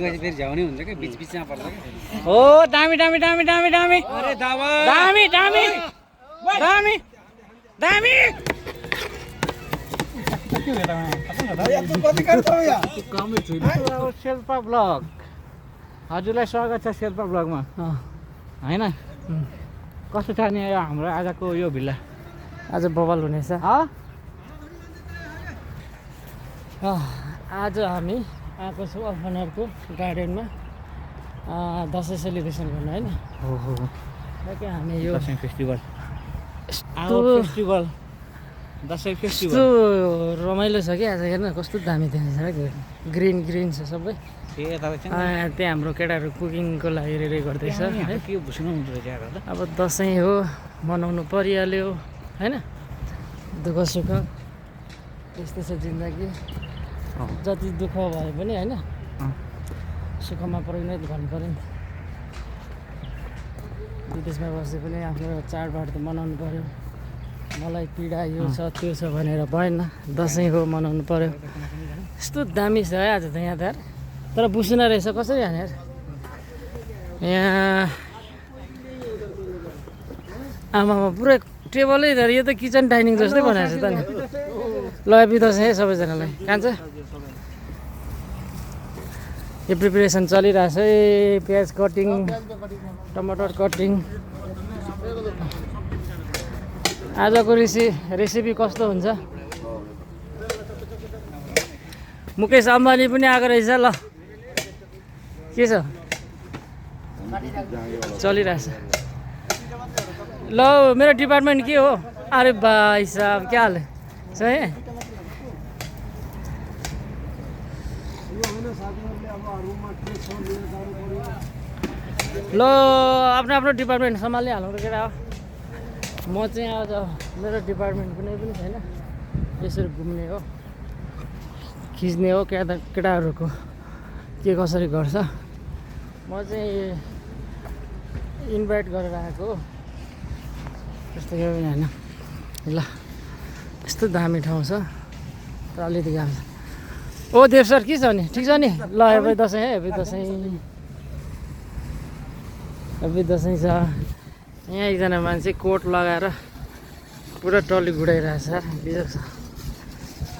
फेरि झ्याउने हुन्छ क्या बिच बिचमा पर्छ क्या हो दामी दामी दामी दामी दामी अरे दावा दामी दामी दामी दामी शेर्पा ब्लग हजुरलाई स्वागत छ शेर्पा ब्लगमा होइन कस्तो छ नि हाम्रो आजको यो भिल्ला आज बवाल हुनेछ आज हामी आएको छौँ अल्फनरको गार्डनमा दसैँ सेलिब्रेसन गर्नु होइन हो हो क्या हामी यो दसैँ फेस्टिभल फेस्टिभल दसैँ कस्तो फेस्टिभल रमाइलो छ कि आज हेर्न कस्तो दामी देखिन्छ ग्रिन ग्रिन छ सबै त्यहाँ हाम्रो केटाहरू कुकिङको लागि रेडी गर्दैछ है के भुस्नु हुन्छ रहेछ अब दसैँ हो मनाउनु परिहाल्यो होइन दुःख सुख यस्तै छ जिन्दगी जति दुःख भए पनि होइन सुखमा परिणत भन्नु पऱ्यो नि विदेशमा बस्दै पनि आफ्नो चाडबाड त मनाउनु पऱ्यो मलाई पीडा यो छ त्यो छ भनेर भएन दसैँ हो मनाउनु पऱ्यो यस्तो दामी छ है आज त यहाँ त तर बुझ्न रहेछ कसरी हाने यहाँ आमामा पुरै टेबलै धरि यो त किचन डाइनिङ जस्तै बनाएको छ त नि ल हेप्पी दसैँ है सबैजनालाई कान्छ यो प्रिपेरेसन चलिरहेछ है प्याज कटिङ टमाटर कटिङ आजको रेसिपी कस्तो हुन्छ मुकेश अम्बानी पनि आएको रहेछ ल के छ चलिरहेछ ल मेरो डिपार्टमेन्ट के हो अरे भाइ साहब क्या हाल है ल आफ्नो आफ्नो डिपार्टमेन्ट सम्हालिहालौँ त केटा हो म चाहिँ आज मेरो डिपार्टमेन्ट कुनै पनि छैन यसरी घुम्ने हो खिच्ने हो केटाहरूको के कसरी गर्छ म चाहिँ इन्भाइट गरेर आएको हो त्यस्तो केही पनि होइन ल यस्तो दामी ठाउँ छ तर अलिकति गाह्रो छ ओ देव सर के छ नि ठिक छ नि ल हेप्पी दसैँ है हेप्पी दसैँ हेप्पी दसैँ छ यहाँ एकजना मान्छे कोट लगाएर पुरा टली घुडाइरहेछ सर बिजोग छ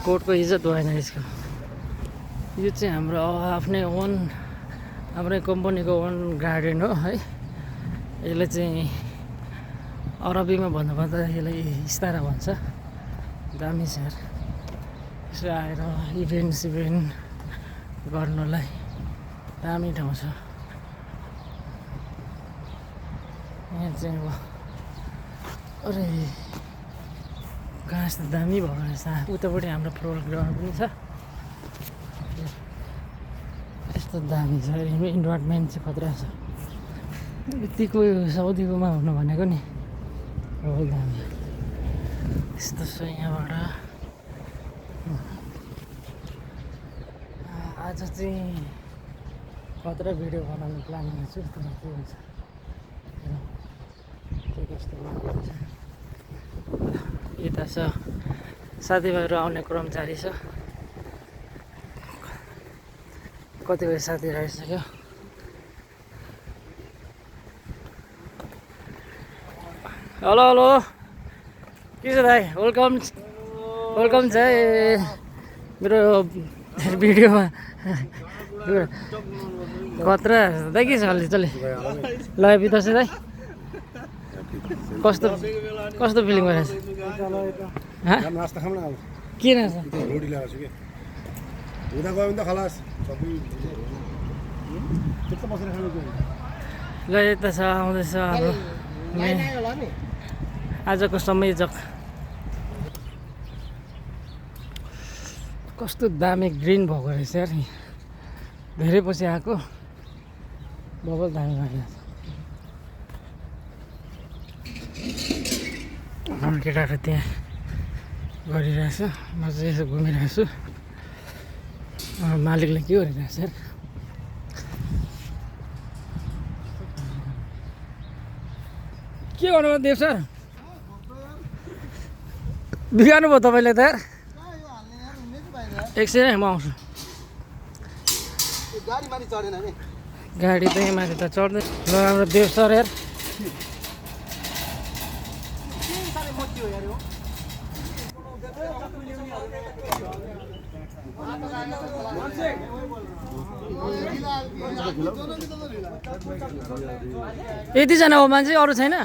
कोटको इज्जत भएन यसको यो चाहिँ हाम्रो आफ्नै ओन आफ्नै कम्पनीको ओन गार्डन हो है यसले चाहिँ अरबीमा भन्नुपर्दा यसलाई इस्तारा भन्छ दामी छ यार यसो आएर इभेन्ट गर्नुलाई दामी ठाउँ छ यहाँ चाहिँ अब अरे घाँस त दामी भएको रहेछ उतापट्टि हाम्रो फुटबल ग्राउन्ड पनि छ यस्तो दामी छ इन्भाइरोमेन्ट चाहिँ खतरा छ यतिको साउदीकोमा हुनु भनेको नि बहुत दामी यस्तो छ यहाँबाट आज चाहिँ खतरा भिडियो बनाउने प्लानिङ छु तर के हुन्छ के कस्तो यता छ साथीभाइहरू आउने क्रम जारी छ कतिपय साथीहरू आइसक्यो हेलो हेलो के छ दाइ वेलकम छ है मेरो भिडियोमा खतरा दाइ के छ अलि चले ल हेप्पी दसैँ दाइ कस्तो फिलिङ भइरहेछ के नास्ता ल यता छ आउँदैछ हाम्रो आजको संयोजक कस्तो दामी ग्रिन भएको रहेछ यार धेरै पछि आएको बबल दामी भइरहेछ हाम्रो केटाहरू त्यहाँ गरिरहेछ म चाहिँ यसो घुमिरहेको छु मालिकले के गरिरहेछ यार के गर्नु देव सर बिगार्नु भयो तपाईँले त यार एकछिन है म आउँछु गाडी चाहिँ माथि त चढ्दै ल हाम्रो देव सर यार यतिजना हो मान्छे अरू छैन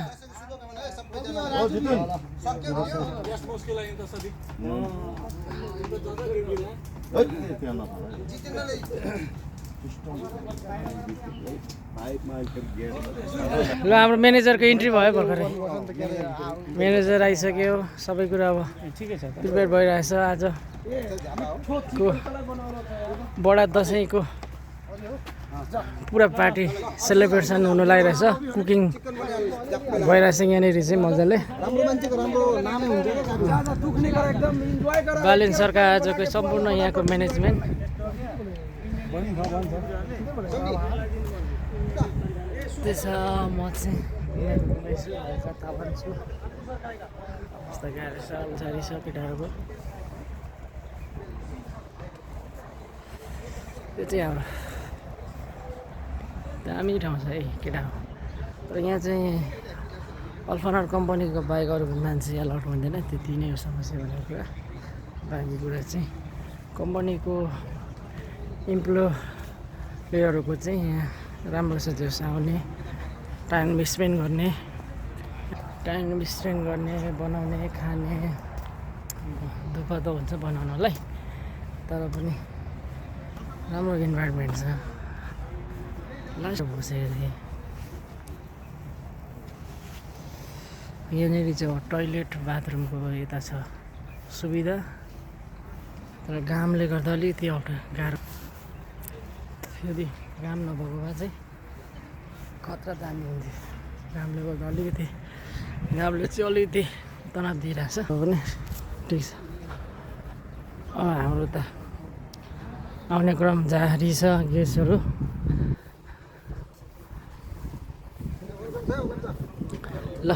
ल हाम्रो म्यानेजरको इन्ट्री भयो भर्खरै म्यानेजर आइसक्यो सबै कुरा अब ठिकै छ प्रिपेयर भइरहेछ आजको बडा दसैँको पुरा पार्टी सेलिब्रेसन हुनु लागिरहेछ कुकिङ भइरहेछ यहाँनिर चाहिँ मजाले बालिन सरकार आजको सम्पूर्ण यहाँको म्यानेजमेन्ट त्यसो म चाहिँ थाहा पाउँछु कस्तो गाह्रो छ अल्छारी छ केटाहरूको त्यो चाहिँ हाम्रो दामी ठाउँ छ है केटा तर यहाँ चाहिँ अल्फानर कम्पनीको बाइक अरू मान्छे एलाउट हुँदैन त्यति नै हो समस्या भनेको कुरा बाँकी कुरा चाहिँ कम्पनीको इम्प्लोयरहरूको चाहिँ यहाँ राम्रो छ त्यो आउने टाइम स्पेन्ड गर्ने बनाउने खाने दुःख त हुन्छ बनाउनलाई तर पनि राम्रो इन्भाइरोमेन्ट छ लास्ट बसेको थिएँ यहाँनिर चाहिँ टोइलेट बाथरुमको यता छ सुविधा तर घामले गर्दा अलिकति गाह्रो यदि घाम नभएको भए चाहिँ खतरा दामी हुन्थ्यो घामले गर्दा अलिकति तनाव दिइरहेछ पनि ठिक छ हाम्रो त आउने क्रम जारी छ गेस्टहरू ल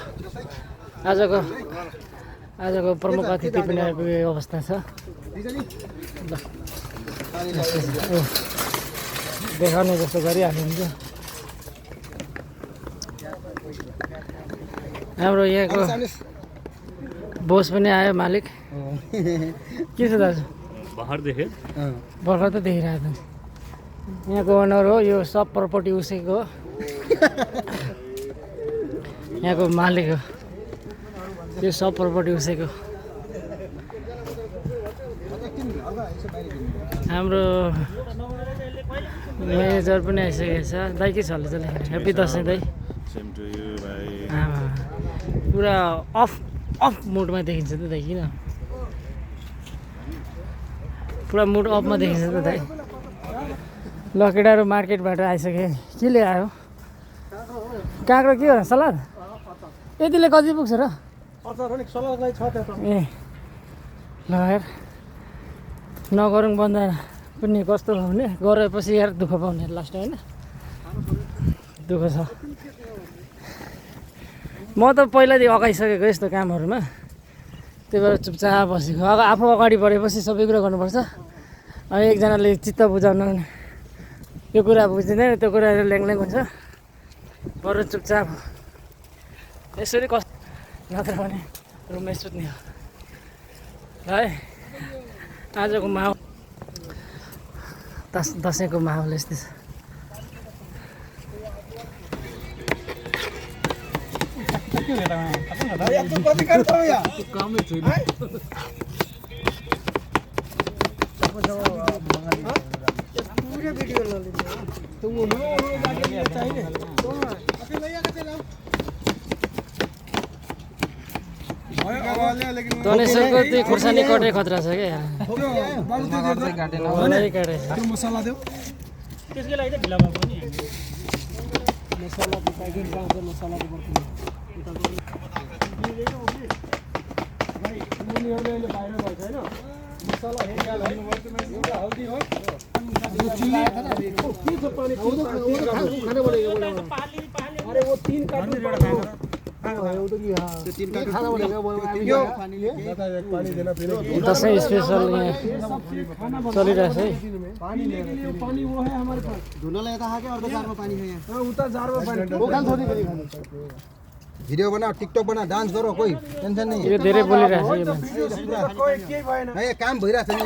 आजको प्रमुख अतिथि पनि आइपुगेको अवस्था छ ल देखाउने जस्तो गरिहाल्नुहुन्छ हाम्रो यहाँको बोस पनि आयो मालिक के छ दाजु भर्खर त देखिरहेको छ यहाँको ओनर हो यो सब प्रपर्टी उसैको हो यहाँको मालिक हो यो सब प्रपर्टी उसैको हाम्रो म्यानेजर पनि आइसकेको छ दाइ के छ होला चले ह्याप्पी दसैँ दाइ पुरा अफ मुडमा देखिन्छ त दाइ किन पुरा मुड अफमा देखिन्छ त दाइ ल केटाहरू मार्केटबाट आइसके के ल्यायो काँक्रो के हो सलाद यतिले कति पुग्छ र ए ल यार नगरौँ बन्दा पनि कस्तो हुने गरेपछि यार दुःख पाउने लास्ट होइन दुःख छ म त पहिलादेखि अगाइसकेको यस्तो कामहरूमा त्यही भएर चुपचाप बसेको अब आफू अगाडि बढेपछि सबै कुरा गर्नुपर्छ अब एकजनाले चित्त बुझाउन यो कुरा बुझ्दैन त्यो कुरा ल्याङल्याङ हुन्छ बरु चुपचाप यसरी कस्तो नत्र भने रुममै सुत्ने हो है आजको माहौल दसैँको माहौल यस्तै छ गणेशको त्यो खुर्सानी कटे खतरा छ क्या मसला देऊ त्यसकै लागि त ढिलामा पनि मसलाको प्याकेट पाउँछ मसलाको बर्तन उनीहरूले अहिले बाहिर गएको होइन मसला हल्दी हो अरे वो 3 कार्टून दसैँ स्पेसल यहाँ चलिरहेछ है। पानी लेने के लिए पानी वो है हमारे पास। दोनों लेता है क्या और तो जार में पानी है यहाँ। उतर जार में पानी। वो खान थोड़ी करी खाने। भिडियो बना, टिकटक बना, डान्स गरौ, कोही टेन्सन नहीं। यो धेरै बोलिरहेछ यो मान्छे। कोई केही भएन। यहाँ काम भइरहेछ नि।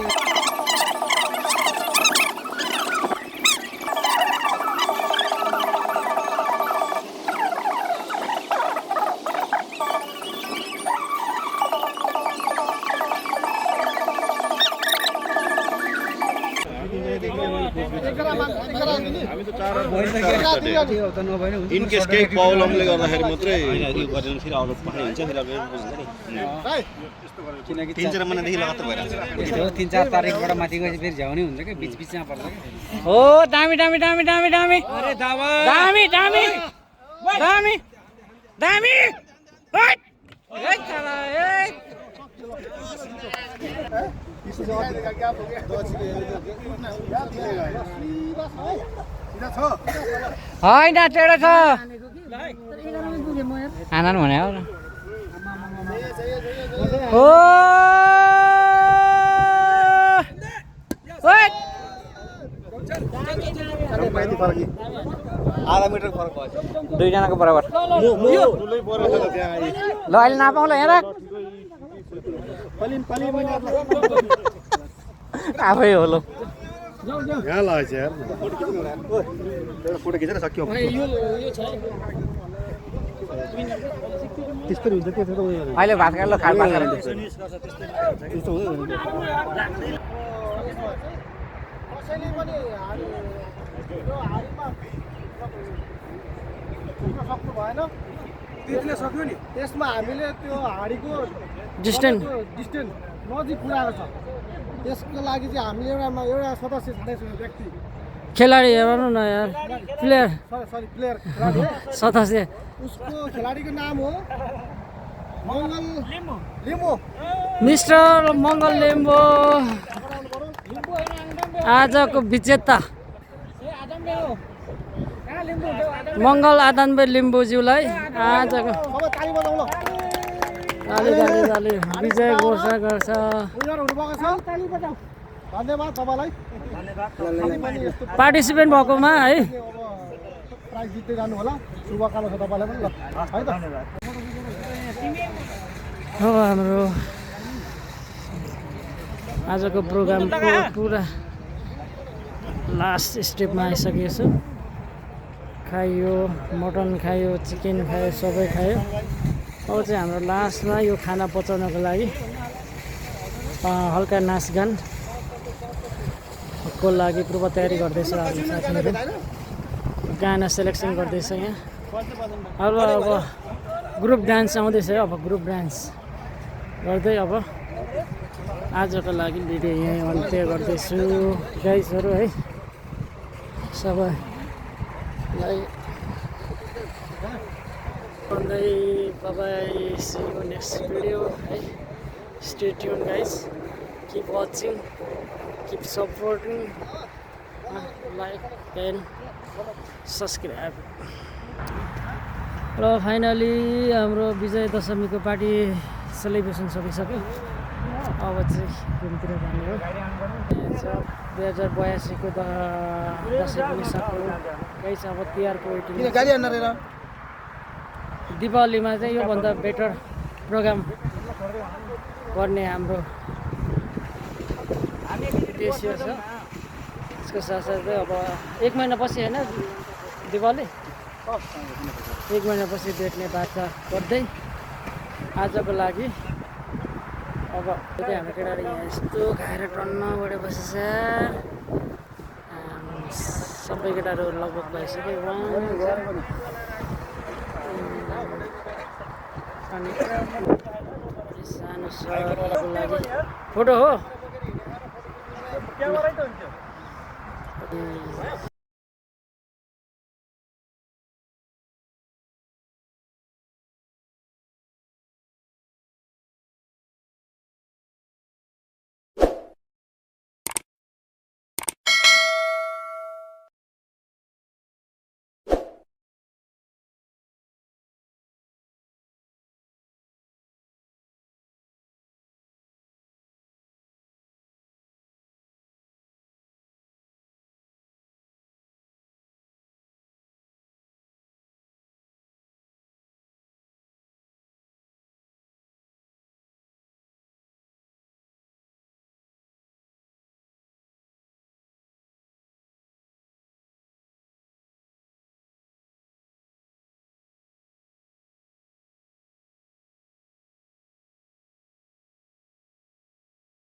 इनकेस केही प्रब्लमले गर्दाखेरि मात्रै यो गरेर फेरि अरू पठाइ हुन्छ फेरि अरू बुझ्छ नि किनकि 3-4 महिनादेखि लगातार भइरहेको छ 3-4 तारिकबाट माथि गएपछि फेरि झ्याउने हुन्छ क्या बिचमा पर्छ क्या हो दामी दामी दामी दामी दामी अरे दावा दामी दामी दामी दामी ओइ ए चला ए होइन टेढो छ आनन्द भने हो ओ आधा मिटर फरक भयो दुईजनाको बराबर ल अहिले नापाउँला हेर आफै हो ल यहाँ लाग्छ यार फोटो खिचेर सक्यो त्यस्तो हुन्छ के त्यो अहिले भात खाएर ल खाल भात खाएर त्यस्तो हुँदैन कसैले पनि यो हारीमा सक्नु भएन। त्यसले सक्यो नि। त्यसमा हामीले त्यो हाडीको डिस्टेन्स नजिक पुऱ्याएको छ। त्यसको लागि चाहिँ हामीले एउटा सदस्य छाडेको छ व्यक्ति खेलाडी हेर्नु न यार प्लेयर सरी प्लेयर खेलाडी हो। सदस्य उसको खेलाडीको नाम हो मङ्गल लिम्बू। मिस्टर मङ्गल लिम्बू आजको विजेता मङ्गल आदम्बे लिम्बूज्यूलाई आजको सबै ताली बजाउँ ल। ताली ताली ताली विजय घोषणा गर्छ। विनर हुनुभएको छ। ताली बजाऊ। धन्यवाद तपाईँलाई। पार्टिसिपेन्ट भएकोमा है अब प्राइज जित्दै जानु होला। शुभकामना छ तपाईँलाई पनि ल है त। अब हाम्रो आजको प्रोग्रामको पुरा लास्ट स्टेपमा आइसकेको छु। खायो मटन खायो चिकन खायो सबै खायो। अब चाहिँ हाम्रो लास्टमा यो खाना पचाउनको लागि हल्का नाचगानको लागि पूर्व तयारी गर्दैछ हाम्रो साथीहरू। गाना सेलेक्सन गर्दैछ यहाँ। अब ग्रुप डान्स आउँदैछ अब ग्रुप डान्स गर्दै अब आजको लागि भिडियो यहीँ अन्त्य गर्दैछु गाइजहरू है। सबैलाई भन्दै bye see you next video है। Stay tuned guys keep watching keep supporting like and subscribe. र फाइनली हाम्रो विजय दशमीको पार्टी सेलिब्रेसन सकिसक्यो। अब चाहिँ घुमतिर जाने हो। 2082को दसैँ पनि सक्यो गाइस। अब तिहारको वेटिङ दिपावलीमा चाहिँ योभन्दा बेटर प्रोग्राम गर्ने हाम्रो उद्देश्य छ। यसको साथसाथै अब 1 महिनापछि होइन दिपावली 1 महिनापछि भेट्ने बाचा गर्दै आजको लागि अब त्यही हाम्रो केटाहरू यहाँ यस्तो खाएर टन्न बढे बसेछ। सबै केटाहरू लगभग भइसक्यो। अनि सानो सरको लागि फोटो हो।